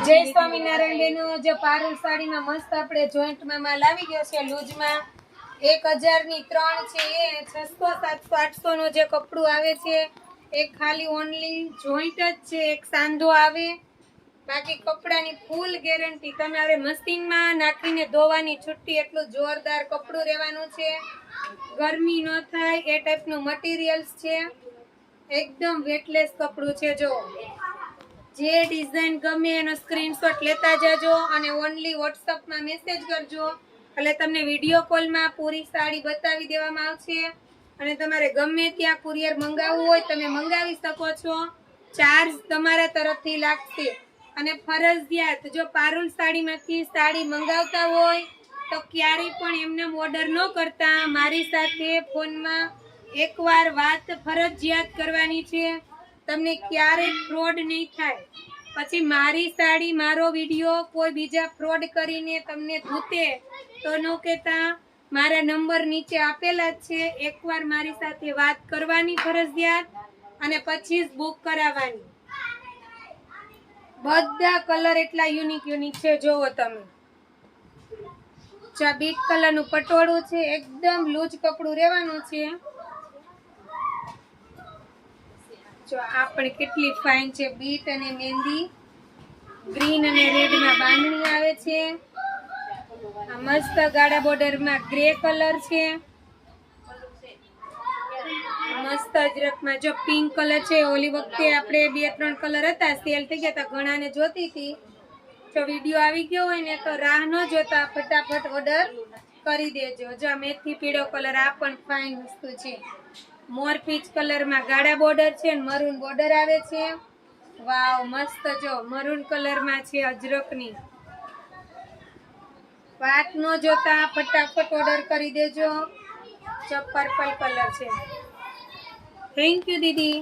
જય સ્વામિનારાયણ બેનો, જો પારુલ સાડીમાં મસ્ત આપણે જોઈન્ટમાં માલ આવી ગયો છે લૂઝમાં 1000 ની 3 છે એ 600 700 800 નો જે કપડું આવે છે એ ખાલી ઓનલી જોઈન્ટ જ છે, એક સાંધો આવે, બાકી કપડાની ફૂલ ગેરંટી. તમારે મશીનમાં નાખીને ધોવાની છુટ્ટી, એટલું જોરદાર કપડું રહેવાનું છે, ગરમી ન થાય એ ટાઈપનું મટીરિયલ્સ છે, એકદમ વેટલેસ કપડું છે. જો જે ડિઝાઇન ગમે એનો સ્ક્રીનશોટ લેતા જજો અને ઓનલી વોટ્સઅપમાં મેસેજ કરજો, એટલે તમને વિડીયો કોલમાં પૂરી સાડી બતાવી દેવામાં આવશે. અને તમારે ગમે ત્યાં કુરિયર મંગાવવું હોય તમે મંગાવી શકો છો, ચાર્જ તમારા તરફથી લાગશે. અને ફરજિયાત જો પારુલ સાડીમાંથી સાડી મંગાવતા હોય તો ક્યારેય પણ એમને ઓર્ડર ન કરતા મારી સાથે ફોનમાં એકવાર વાત ફરજિયાત કરવાની છે, તમને ક્યારેય ફ્રોડ નહીં થાય. પછી મારી સાડી મારો વિડીયો કોઈ બીજા ફ્રોડ કરીને તમને ધૂતે તો ન કહેતા, મારા નંબર નીચે આપેલા જ છે, એકવાર મારી સાથે વાત કરવાની ફરજિયાત અને પછી જ બુક કરાવવાની. બધા કલર એટલા યુનિક છે, જોવો તમે. બીટ કલરનું પટોળું છે, એકદમ લૂઝ કપડું રહેવાનું છે. જો આપણે કેટલી ફાઇન છે, બીટ અને મહેંદી, ગ્રીન અને રેડમાં બાંધણી આવે છે. આ મસ્ત ગાળા બોર્ડરમાં ગ્રે કલર છે, મસ્ત અજરકમાં જો પિંક કલર છે. ઓલી વખતે આપણે 2-3 કલર હતા, સેલ થઈ ગયા હતા, ઘણાને જોતી હતી. જો વિડીયો આવી ગયો હોય ને તો રાહ ન જોતા ફટાફટ ઓર્ડર કરી દેજો. જો મેથી પીળો કલર, આ પણ ફાઇન વસ્તુ છે. મોર પીચ કલરમાં ગાળા બોર્ડર છે, મરૂન બોર્ડર આવે છે. વાવ મસ્ત. જો મરૂન કલરમાં છે અજરકની. વાત ન જોતા ફટાફટ ઓર્ડર કરી દેજો. જો પર્પલ કલર છે. Thank you Didi.